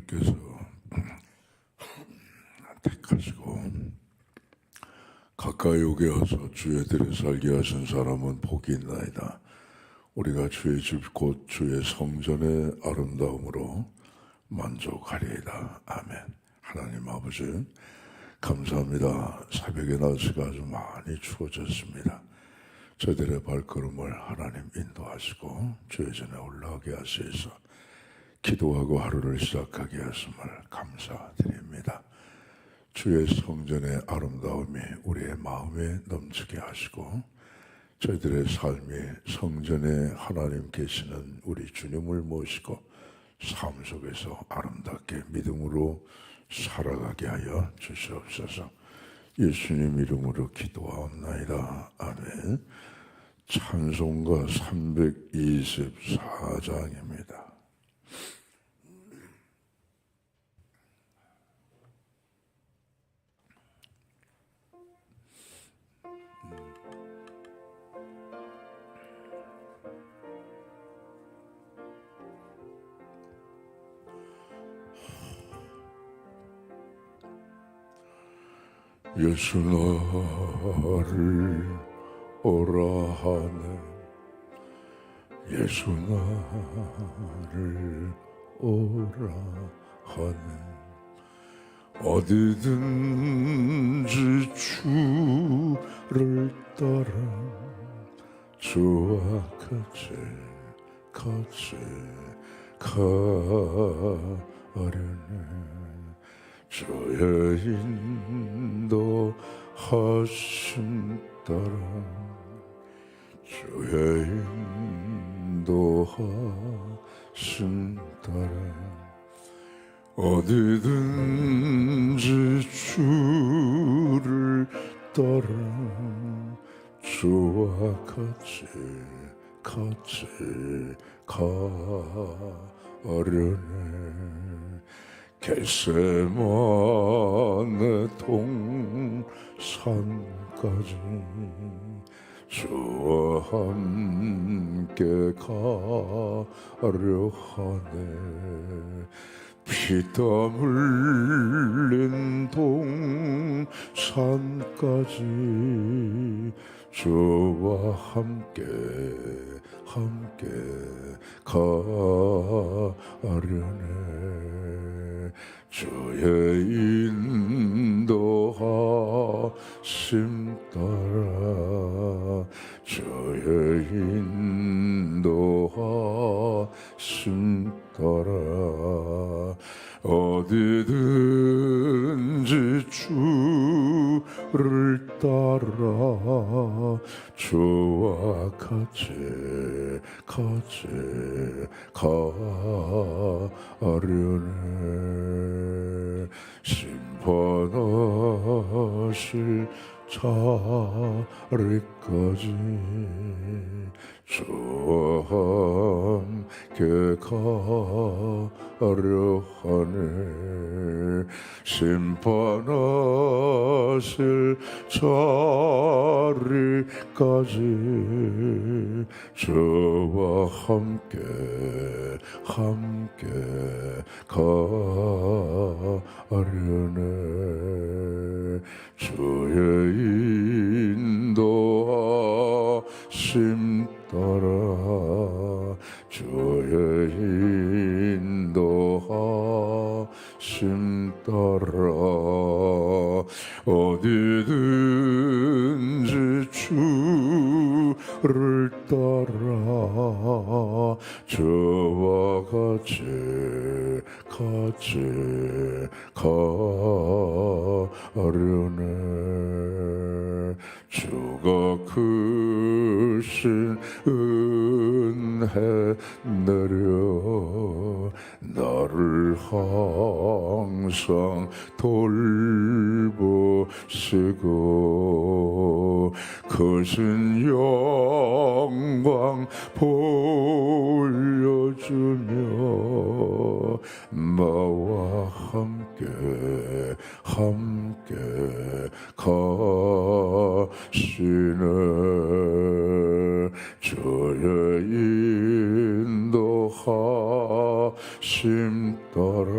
주께서 택하시고 가까이 오게 하사 주의 들에 살게 하신 사람은 복이 있나이다. 우리가 주의 집 곧 주의 성전의 아름다움으로 만족하리이다. 아멘. 하나님 아버지 감사합니다. 새벽에 날씨가 아주 많이 추워졌습니다. 저희들의 발걸음을 하나님 인도하시고 주의 전에 올라오게 하시서 기도하고 하루를 시작하게 하심을 감사드립니다. 주의 성전의 아름다움이 우리의 마음에 넘치게 하시고 저희들의 삶이 성전에 하나님 계시는 우리 주님을 모시고 삶 속에서 아름답게 믿음으로 살아가게 하여 주시옵소서. 예수님 이름으로 기도하옵나이다. 아멘. 찬송가 324장입니다. 예수 나를 오라 하네. 예수 나를 오라 하네. 어디든지 주를 따라 주와 같이 가려네. 주의 인도하심 따라 주의 인도하심 따라 어디든지 주를 따라 주와 같이 가려네. 겟세마네 동산까지 주와 함께 가려 하네. 피땀 흘린 동산까지 주와 함께 가려네. 주의 인도하심 따라 주의 인도하심 따라 어디든지 주를 따라 주와 같이 가려네. 심판하실 자리까지 주와 함께 가려 하네. 심판하실 자리까지 주와 함께 가려네. 주의 인도하심 따라 주의 인도하심 따라 어디든지 주를 따라 주와 같이 가려네. 주가 크신 은혜 내려 나를 항상 돌보시고 크신 영광 보여주며 나와 함께 가시네. 주의 인도하심 따라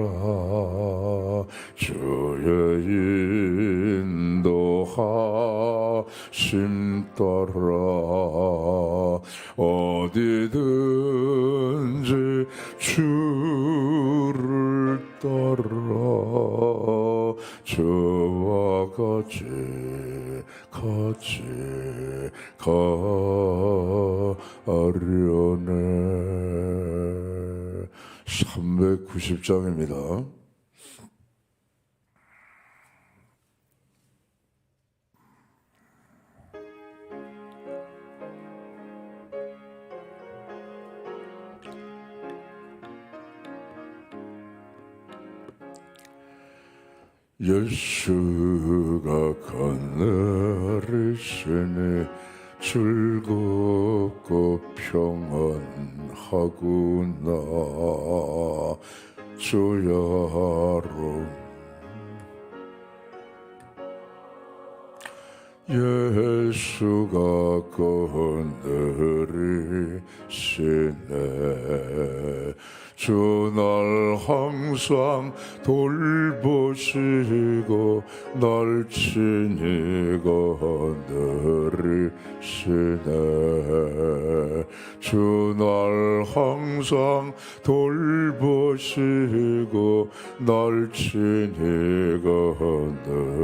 어디든지 주를 따라 저와 같이 가려네. 390장입니다. 예수가 가내리시니 즐겁고 평안하구나. 주야로 예수가 거느리시네. 주 날 항상 돌보시고 날 친히 거느리시네. 주 날 항상 돌보시고 날 친히 거느리시네.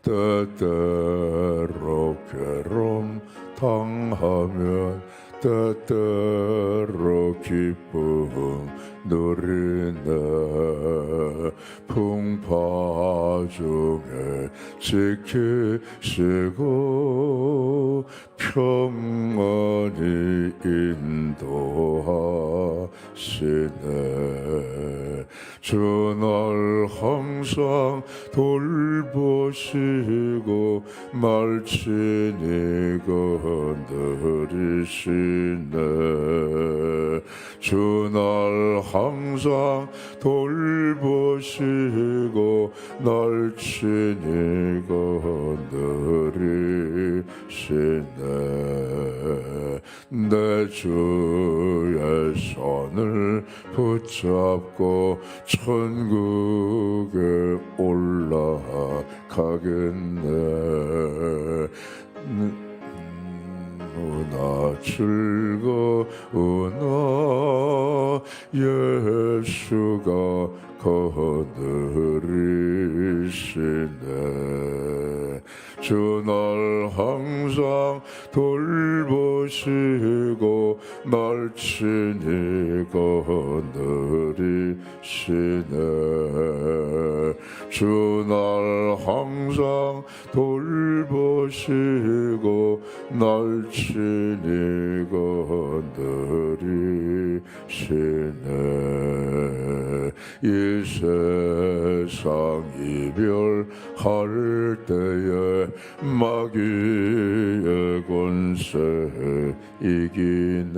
때때로 괴로움 당하면 때때로 기쁨 누리네. 풍파 중에 지키시고 평안히 인도하시네. 주 날 항상 돌보시고 날 친히 거느리시네. 주 날 항상 돌보시고 날 친히 거느리시네. 내 주의 손을 붙잡고 천국에 올라가겠네. 나 즐거우나 예수가 거느리시네. 주 날 항상 돌보시고 날 친히 거느리시네. 주 날 항상 돌보시고 날 친히 거느리시네. 이 세상 이별할 때에 마귀의 권세 이기네.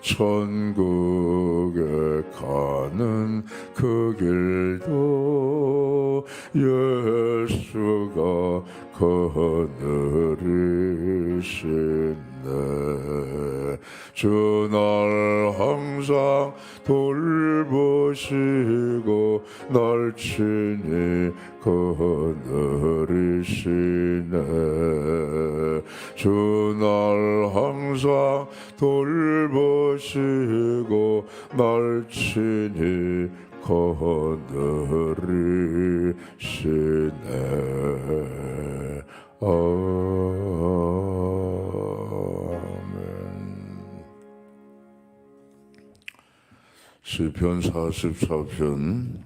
천국에 가는 그 길도 예수가 거느리시네. 주 날 항상 돌보시고 날 친히 거느리시네. 주 날 항상 돌보시고 날 친히 거느리시네. 시편 44편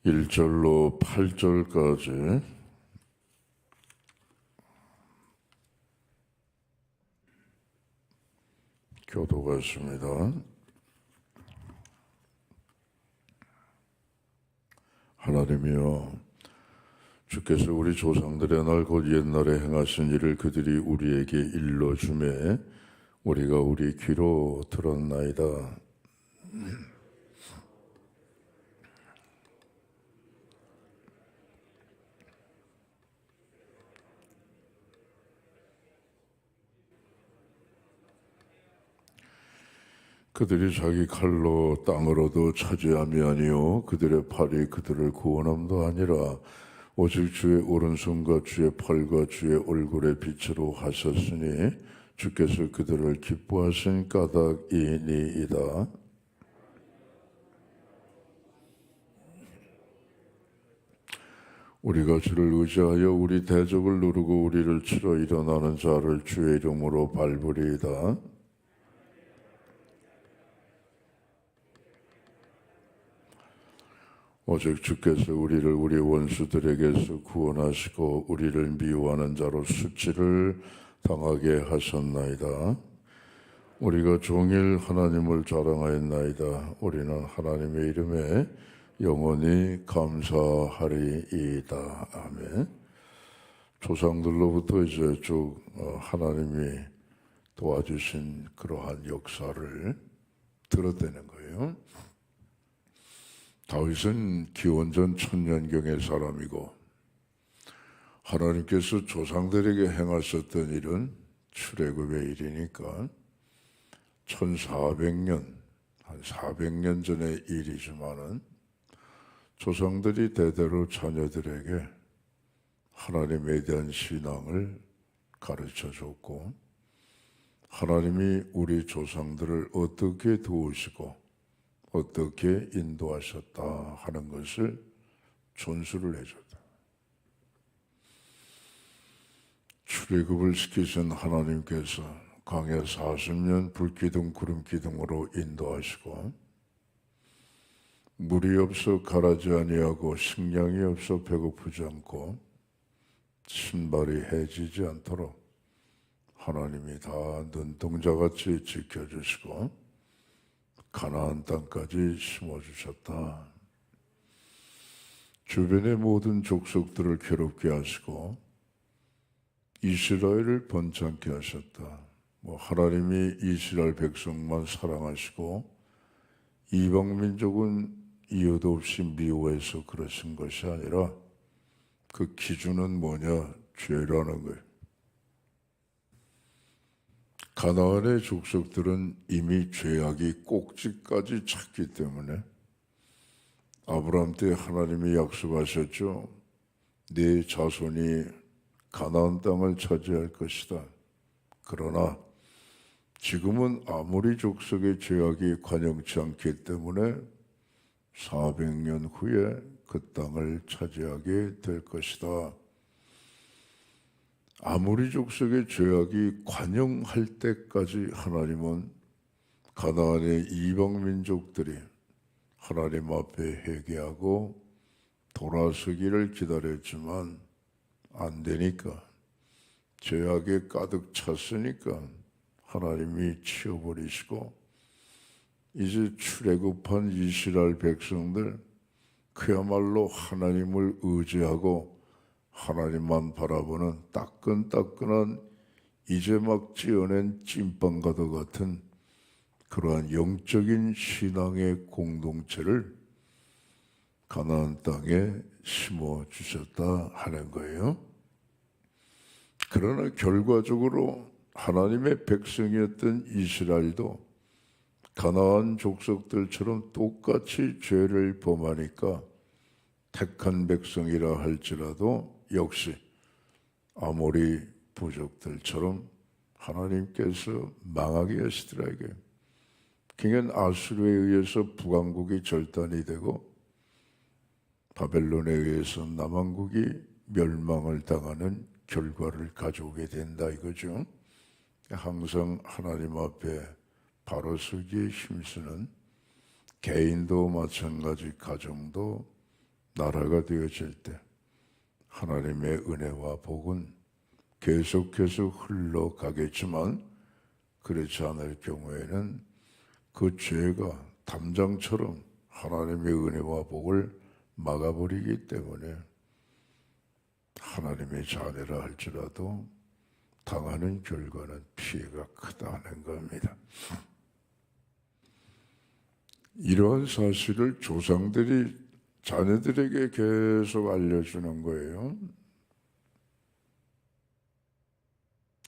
1절로 8절까지 교도가 있습니다. 하나님이여, 주께서 우리 조상들의 날 곧 옛날에 행하신 일을 그들이 우리에게 일러주매 우리가 우리 귀로 들었나이다. 그들이 자기 칼로 땅을 얻어 차지함이 아니요 그들의 팔이 그들을 구원함도 아니라 오직 주의 오른손과 주의 팔과 주의 얼굴의 빛으로 하셨으니 주께서 그들을 기뻐하신 까닭이니이다. 우리가 주를 의지하여 우리 대적을 누르고 우리를 치러 일어나는 자를 주의 이름으로 밟으리이다. 오직 주께서 우리를 우리 원수들에게서 구원하시고 우리를 미워하는 자로 수치를 당하게 하셨나이다. 우리가 종일 하나님을 자랑하였나이다. 우리는 하나님의 이름에 영원히 감사하리이다. 아멘. 조상들로부터 이제 쭉 하나님이 도와주신 그러한 역사를 들어대는 거예요. 다윗은 기원전 1000년경의 사람이고 하나님께서 조상들에게 행하셨던 일은 출애굽의 일이니까 1400년, 한 400년 전의 일이지만은 조상들이 대대로 자녀들에게 하나님에 대한 신앙을 가르쳐줬고 하나님이 우리 조상들을 어떻게 도우시고 어떻게 인도하셨다 하는 것을 전수를 해줬다. 출애굽을 시키신 하나님께서 광야 40년 불기둥 구름기둥으로 인도하시고 물이 없어 가라지 아니하고 식량이 없어 배고프지 않고 신발이 해지지 않도록 하나님이 다 눈동자같이 지켜주시고 가나안 땅까지 심어주셨다. 주변의 모든 족속들을 괴롭게 하시고 이스라엘을 번창케 하셨다. 하나님이 이스라엘 백성만 사랑하시고 이방 민족은 이유도 없이 미워해서 그러신 것이 아니라 그 기준은 뭐냐? 죄라는 거예요. 가나안의 족속들은 이미 죄악이 꼭지까지 찼기 때문에 아브라함 때 하나님이 약속하셨죠. 네 자손이 가나안 땅을 차지할 것이다. 그러나 지금은 아무리 족속의 죄악이 관영치 않기 때문에 400년 후에 그 땅을 차지하게 될 것이다. 아무리 족속의 죄악이 관영할 때까지 하나님은 가나안의 이방 민족들이 하나님 앞에 회개하고 돌아서기를 기다렸지만 안 되니까 죄악에 가득 찼으니까 하나님이 치워버리시고 이제 출애굽한 이스라엘 백성들 그야말로 하나님을 의지하고 하나님만 바라보는 따끈따끈한 이제 막 찌어낸 찐빵과도 같은 그러한 영적인 신앙의 공동체를 가나안 땅에 심어주셨다 하는 거예요. 그러나 결과적으로 하나님의 백성이었던 이스라엘도 가나안 족속들처럼 똑같이 죄를 범하니까 택한 백성이라 할지라도 역시 아모리 부족들처럼 하나님께서 망하게 하시더라 이게. 그러니까 아수르에 의해서 북왕국이 절단이 되고 바벨론에 의해서 남왕국이 멸망을 당하는 결과를 가져오게 된다 이거죠. 항상 하나님 앞에 바로 서기에 힘쓰는 개인도 마찬가지, 가정도 나라가 되어질 때 하나님의 은혜와 복은 계속해서 흘러가겠지만 그렇지 않을 경우에는 그 죄가 담장처럼 하나님의 은혜와 복을 막아버리기 때문에 하나님의 자녀라 할지라도 당하는 결과는 피해가 크다는 겁니다. 이러한 사실을 조상들이 자녀들에게 계속 알려주는 거예요.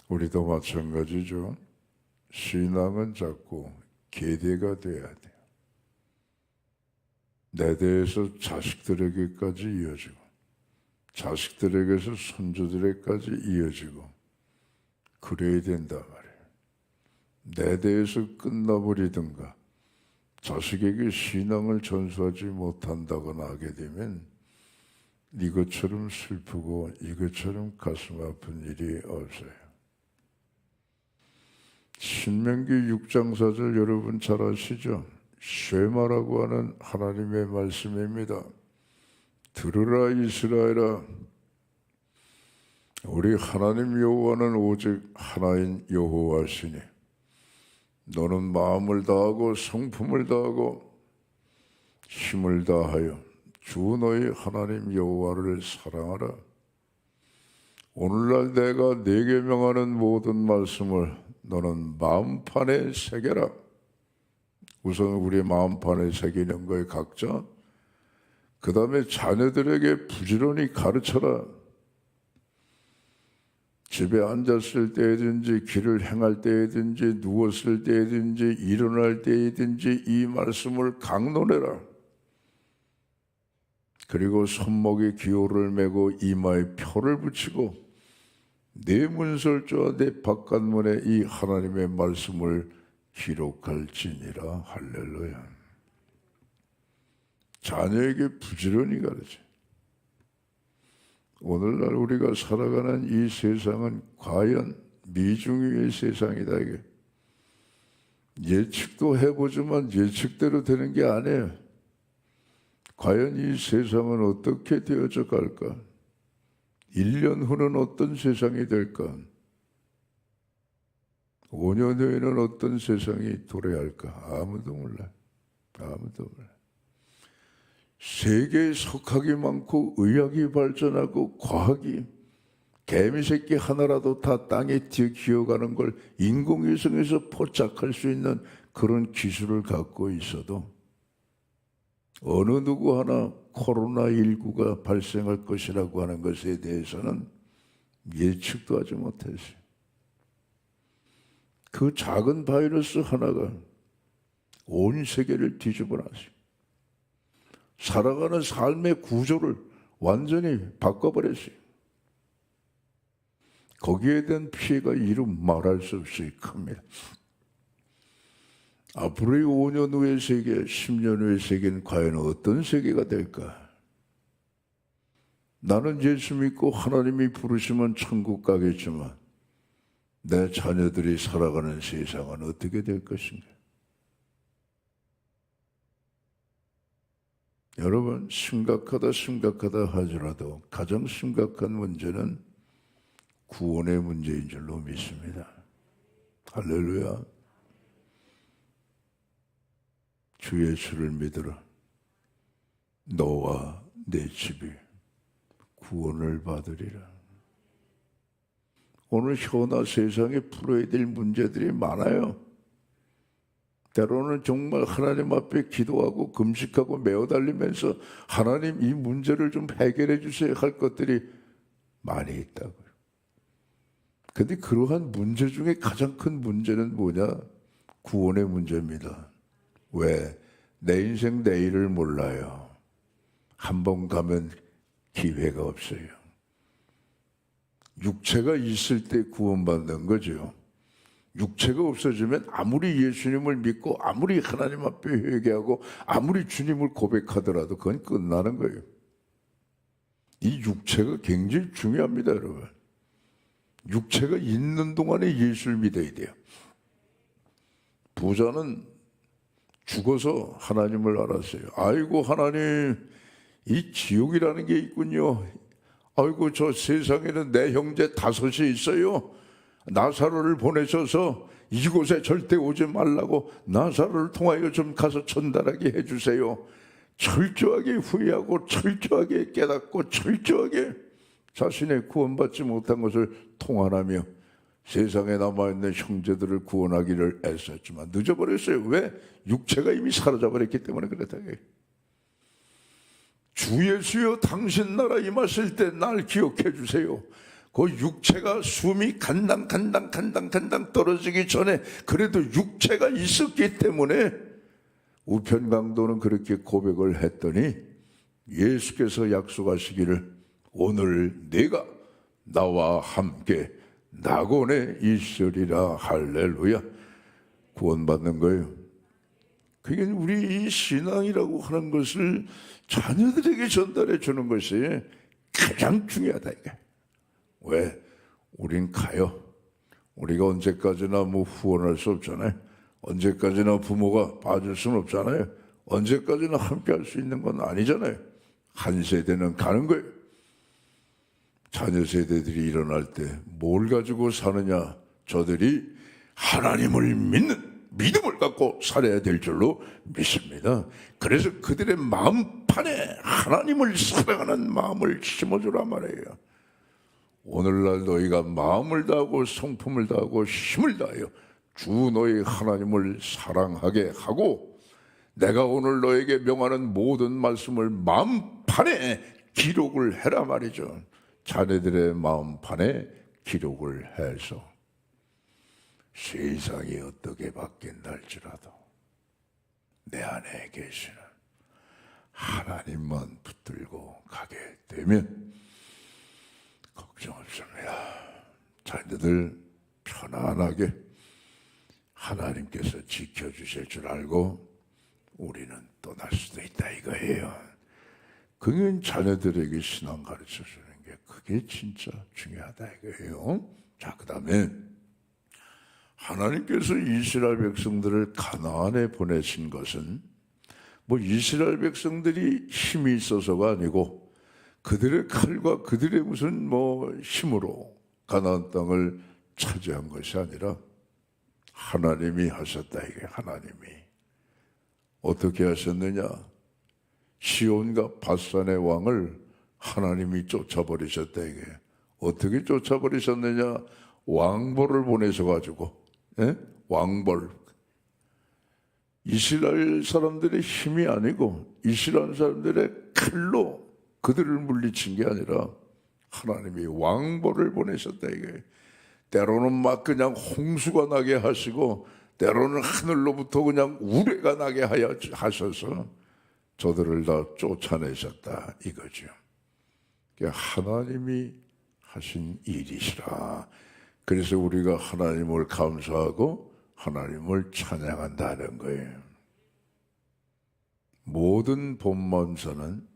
우리도 마찬가지죠. 신앙은 자꾸 계대가 돼야 돼요. 내 대에서 자식들에게까지 이어지고 자식들에게서 손주들에게까지 이어지고 그래야 된단 말이에요. 내 대해서 끝나버리든가 자식에게 신앙을 전수하지 못한다거나 하게 되면 이것처럼 슬프고 이것처럼 가슴 아픈 일이 없어요. 신명기 6장 4절 여러분 잘 아시죠? 쉐마라고 하는 하나님의 말씀입니다. 들으라 이스라엘아, 우리 하나님 여호와는 오직 하나인 여호와시니 너는 마음을 다하고 성품을 다하고 힘을 다하여 주 너희 하나님 여호와를 사랑하라. 오늘날 내가 네게 명하는 모든 말씀을 너는 마음판에 새겨라. 우선 우리 마음판에 새기는 거에 각자, 그 다음에 자녀들에게 부지런히 가르쳐라. 집에 앉았을 때든지 길을 행할 때든지 누웠을 때든지 일어날 때든지 이 말씀을 강론해라. 그리고 손목에 기호를 메고 이마에 표를 붙이고 내 문설주와 내 바깥문에 이 하나님의 말씀을 기록할지니라. 할렐루야. 자녀에게 부지런히 가르쳐. 오늘날 우리가 살아가는 이 세상은 과연 미중의 세상이다. 이게 예측도 해보지만 예측대로 되는 게 아니에요. 과연 이 세상은 어떻게 되어져 갈까? 1년 후는 어떤 세상이 될까? 5년 후에는 어떤 세상이 도래할까? 아무도 몰라. 아무도 몰라. 세계에 석학이 많고 의학이 발전하고 과학이 개미새끼 하나라도 다 땅에 기어가는 걸 인공위성에서 포착할 수 있는 그런 기술을 갖고 있어도 어느 누구 하나 코로나19가 발생할 것이라고 하는 것에 대해서는 예측도 하지 못했어요. 그 작은 바이러스 하나가 온 세계를 뒤집어 놨어요. 살아가는 삶의 구조를 완전히 바꿔버렸어요. 거기에 대한 피해가 이루 말할 수 없이 큽니다. 앞으로의 5년 후의 세계, 10년 후의 세계는 과연 어떤 세계가 될까? 나는 예수 믿고 하나님이 부르시면 천국 가겠지만 내 자녀들이 살아가는 세상은 어떻게 될 것인가? 여러분, 심각하다 하더라도 가장 심각한 문제는 구원의 문제인 줄로 믿습니다. 할렐루야. 주 예수를 믿으라. 너와 내 집이 구원을 받으리라. 오늘 현아 세상에 풀어야 될 문제들이 많아요. 때로는 정말 하나님 앞에 기도하고 금식하고 매어달리면서 하나님 이 문제를 좀 해결해 주세요 할 것들이 많이 있다고요. 그런데 그러한 문제 중에 가장 큰 문제는 뭐냐? 구원의 문제입니다. 왜? 내 인생 내일을 몰라요. 한 번 가면 기회가 없어요. 육체가 있을 때 구원받는 거죠. 육체가 없어지면 아무리 예수님을 믿고 아무리 하나님 앞에 회개하고 아무리 주님을 고백하더라도 그건 끝나는 거예요. 이 육체가 굉장히 중요합니다, 여러분. 육체가 있는 동안에 예수를 믿어야 돼요. 부자는 죽어서 하나님을 알았어요. 아이고 하나님, 이 지옥이라는 게 있군요. 아이고 저 세상에는 내 형제 5이 있어요. 나사로를 보내셔서 이곳에 절대 오지 말라고 나사로를 통하여 좀 가서 전달하게 해주세요. 철저하게 후회하고 철저하게 깨닫고 철저하게 자신의 구원받지 못한 것을 통안하며 세상에 남아있는 형제들을 구원하기를 애썼지만 늦어버렸어요. 왜? 육체가 이미 사라져버렸기 때문에 그렇다고요. 주 예수여 당신 나라 임하실 때 날 기억해 주세요. 그 육체가 숨이 간당 떨어지기 전에 그래도 육체가 있었기 때문에 우편강도는 그렇게 고백을 했더니 예수께서 약속하시기를 오늘 네가 나와 함께 낙원에 있으리라. 할렐루야. 구원받는 거예요. 그게 우리 이 신앙이라고 하는 것을 자녀들에게 전달해 주는 것이 가장 중요하다 이게. 왜? 우린 가요. 우리가 언제까지나 뭐 후원할 수 없잖아요. 언제까지나 부모가 봐줄 수는 없잖아요. 언제까지나 함께 할 수 있는 건 아니잖아요. 한 세대는 가는 거예요. 자녀 세대들이 일어날 때 뭘 가지고 사느냐? 저들이 하나님을 믿는 믿음을 갖고 살아야 될 줄로 믿습니다. 그래서 그들의 마음판에 하나님을 사랑하는 마음을 심어주란 말이에요. 오늘날 너희가 마음을 다하고 성품을 다하고 힘을 다하여 주 너희 하나님을 사랑하게 하고 내가 오늘 너에게 명하는 모든 말씀을 마음판에 기록을 해라 말이죠. 자네들의 마음판에 기록을 해서 세상이 어떻게 바뀐다 할지라도 내 안에 계시는 하나님만 붙들고 가게 되면 걱정 없습니다. 자녀들 편안하게 하나님께서 지켜주실 줄 알고 우리는 떠날 수도 있다 이거예요. 그게 자녀들에게 신앙 가르쳐 주는 게 그게 진짜 중요하다 이거예요. 자, 그 다음에 하나님께서 이스라엘 백성들을 가나안에 보내신 것은 뭐 이스라엘 백성들이 힘이 있어서가 아니고 그들의 칼과 그들의 무슨 뭐 힘으로 가나안 땅을 차지한 것이 아니라 하나님이 하셨다 이게. 하나님이 어떻게 하셨느냐? 시온과 바산의 왕을 하나님이 쫓아버리셨다 이게. 어떻게 쫓아버리셨느냐? 왕벌을 보내서 가지고 왕벌. 이스라엘 사람들의 힘이 아니고 이스라엘 사람들의 칼로 그들을 물리친 게 아니라 하나님이 왕벌을 보내셨다 이게. 때로는 막 그냥 홍수가 나게 하시고 때로는 하늘로부터 그냥 우레가 나게 하셔서 저들을 다 쫓아내셨다 이거죠. 하나님이 하신 일이시라. 그래서 우리가 하나님을 감사하고 하나님을 찬양한다는 거예요. 모든 본문서는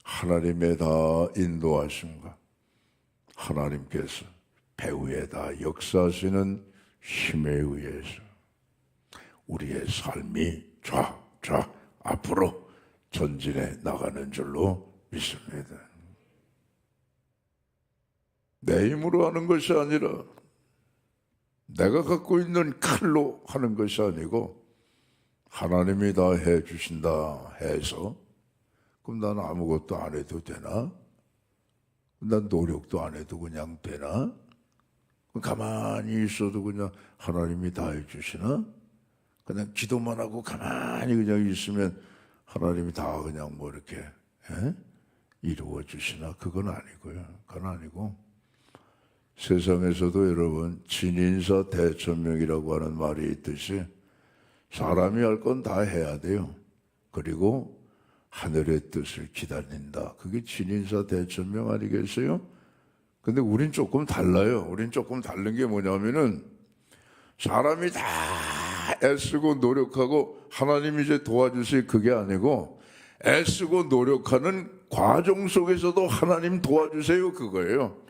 하나님의 다 인도하심과 하나님께서 배후에 다 역사하시는 힘에 의해서 우리의 삶이 쫙 앞으로 전진해 나가는 줄로 믿습니다. 내 힘으로 하는 것이 아니라 내가 갖고 있는 칼로 하는 것이 아니고 하나님이 다 해주신다 해서 그럼 난 아무것도 안 해도 되나? 난 노력도 안 해도 그냥 되나? 가만히 있어도 그냥 하나님이 다 해주시나? 그냥 기도만 하고 가만히 그냥 있으면 하나님이 다 그냥 뭐 이렇게 이루어 주시나? 그건 아니고요. 그건 아니고 세상에서도 여러분 진인사 대천명이라고 하는 말이 있듯이 사람이 할 건 다 해야 돼요. 그리고 하늘의 뜻을 기다린다. 그게 진인사 대천명 아니겠어요? 근데 우린 조금 달라요. 우린 조금 다른 게 뭐냐면은 사람이 다 애쓰고 노력하고 하나님이 이제 도와주세요 그게 아니고 애쓰고 노력하는 과정 속에서도 하나님 도와주세요 그거예요.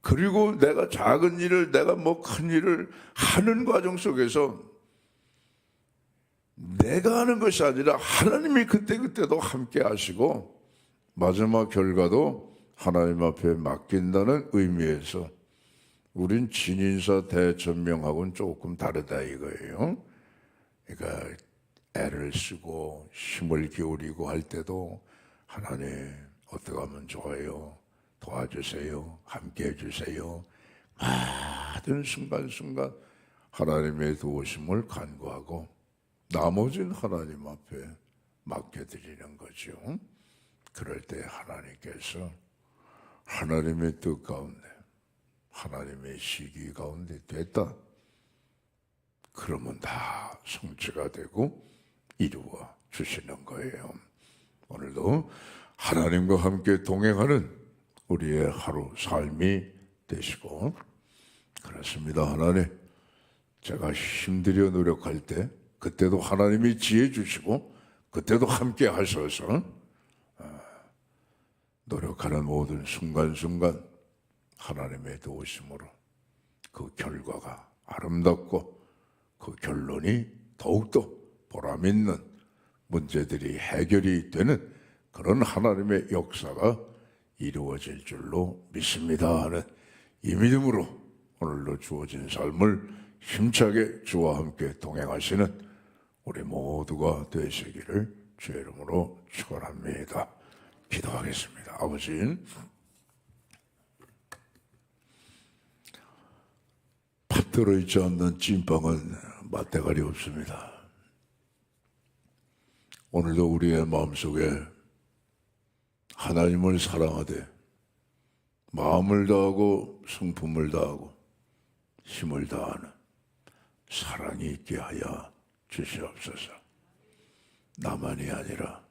그리고 내가 작은 일을 내가 뭐 큰 일을 하는 과정 속에서 내가 하는 것이 아니라 하나님이 그때그때도 함께 하시고 마지막 결과도 하나님 앞에 맡긴다는 의미에서 우린 진인사 대천명하고는 조금 다르다 이거예요. 그러니까 애를 쓰고 힘을 기울이고 할 때도 하나님 어떻게 하면 좋아요? 도와주세요. 함께 해주세요. 모든 순간순간 하나님의 도우심을 간구하고 나머지는 하나님 앞에 맡겨드리는 거죠. 그럴 때 하나님께서 하나님의 뜻 가운데 하나님의 시기 가운데 됐다. 그러면 다 성취가 되고 이루어 주시는 거예요. 오늘도 하나님과 함께 동행하는 우리의 하루 삶이 되시고, 그렇습니다. 하나님, 제가 힘들여 노력할 때 그때도 하나님이 지혜 주시고 그때도 함께 하셔서 노력하는 모든 순간순간 하나님의 도우심으로 그 결과가 아름답고 그 결론이 더욱더 보람있는 문제들이 해결이 되는 그런 하나님의 역사가 이루어질 줄로 믿습니다 하는 이 믿음으로 오늘도 주어진 삶을 힘차게 주와 함께 동행하시는 우리 모두가 되시기를 주의 이름으로 축원합니다. 기도하겠습니다. 아버지, 팥 들어있지 않는 찐빵은 맛대가리 없습니다. 오늘도 우리의 마음속에 하나님을 사랑하되 마음을 다하고 성품을 다하고 힘을 다하는 사랑이 있게 하여 주시옵소서. 나만이 아니라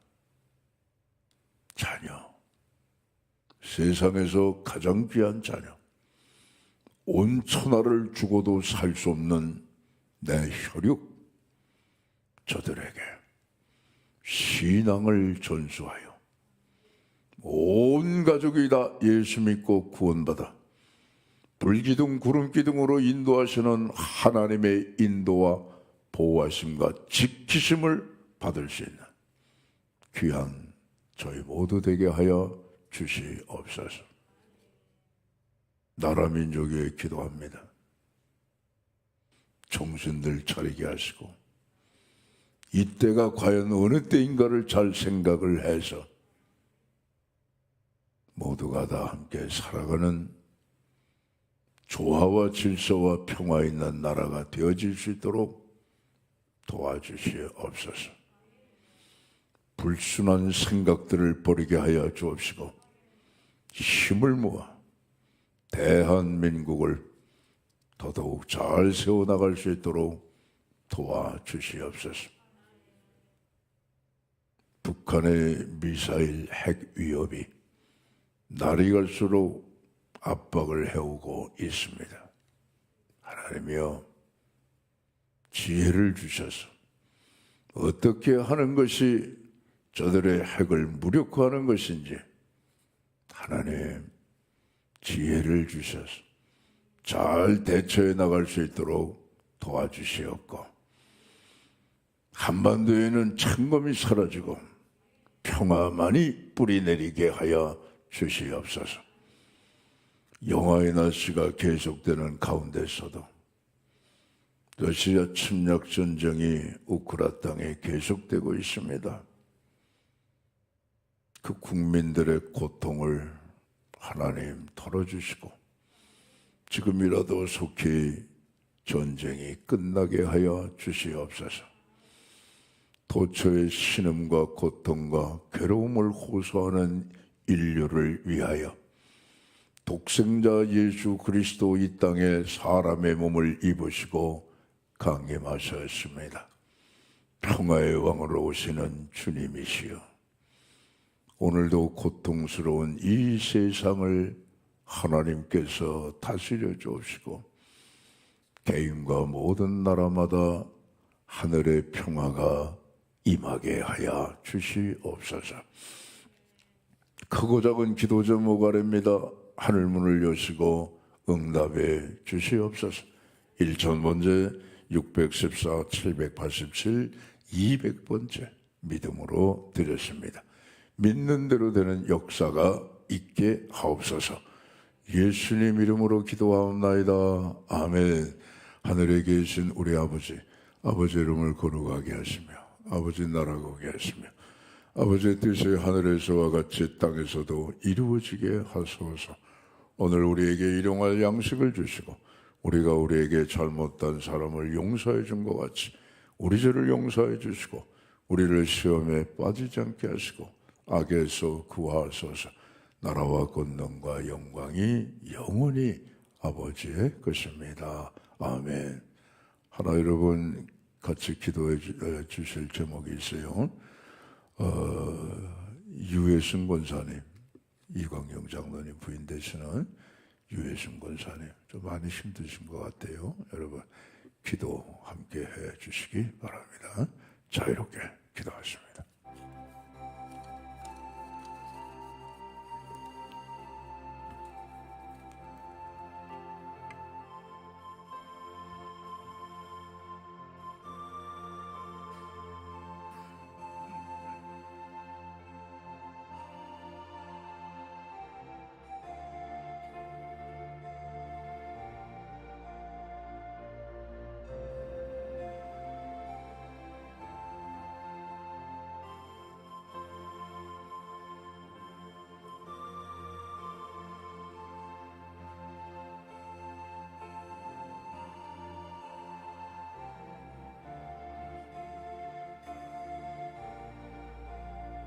자녀, 세상에서 가장 귀한 자녀, 온 천하를 주고도 살 수 없는 내 혈육, 저들에게 신앙을 전수하여 온 가족이 다 예수 믿고 구원받아 불기둥 구름기둥으로 인도하시는 하나님의 인도와 보호하심과 지키심을 받을 수 있는 귀한 저희 모두 되게 하여 주시옵소서. 나라 민족에 기도합니다. 정신들 차리게 하시고 이때가 과연 어느 때인가를 잘 생각을 해서 모두가 다 함께 살아가는 조화와 질서와 평화 있는 나라가 되어질 수 있도록 도와주시옵소서. 불순한 생각들을 버리게 하여 주옵시고 힘을 모아 대한민국을 더더욱 잘 세워나갈 수 있도록 도와주시옵소서. 북한의 미사일 핵 위협이 날이 갈수록 압박을 해오고 있습니다. 하나님이여, 지혜를 주셔서 어떻게 하는 것이 저들의 핵을 무력화하는 것인지 하나님 지혜를 주셔서 잘 대처해 나갈 수 있도록 도와주시옵고, 한반도에는 창검이 사라지고 평화만이 뿌리내리게 하여 주시옵소서. 영화의 날씨가 계속되는 가운데서도 러시아 침략 전쟁이 우크라 땅에 계속되고 있습니다. 그 국민들의 고통을 하나님 털어주시고 지금이라도 속히 전쟁이 끝나게 하여 주시옵소서. 도처의 신음과 고통과 괴로움을 호소하는 인류를 위하여 독생자 예수 그리스도 이 땅에 사람의 몸을 입으시고 강림하셨습니다. 평화의 왕으로 오시는 주님이시여, 오늘도 고통스러운 이 세상을 하나님께서 다스려 주시고 개인과 모든 나라마다 하늘의 평화가 임하게 하여 주시옵소서. 크고 작은 기도 제목 아래입니다. 하늘문을 여시고 응답해 주시옵소서. 1,000번째, 614, 787, 200번째 믿음으로 드렸습니다. 믿는 대로 되는 역사가 있게 하옵소서. 예수님 이름으로 기도하옵나이다. 아멘. 하늘에 계신 우리 아버지, 아버지 이름을 거룩하게 하시며 아버지 나라가 오게 하시며 아버지의 뜻이 하늘에서와 같이 땅에서도 이루어지게 하소서. 오늘 우리에게 일용할 양식을 주시고 우리가 우리에게 잘못한 사람을 용서해 준 것 같이 우리 죄를 용서해 주시고 우리를 시험에 빠지지 않게 하시고 악에서 구하소서. 나라와 권능과 영광이 영원히 아버지의 것입니다. 아멘. 하나 여러분 같이 기도해 주실 제목이 있어요. 유해승 권사님, 이광영 장로님 부인 되시는 유해승 권사님 좀 많이 힘드신 것 같아요. 여러분 기도 함께 해 주시기 바랍니다. 자유롭게 기도하십니다.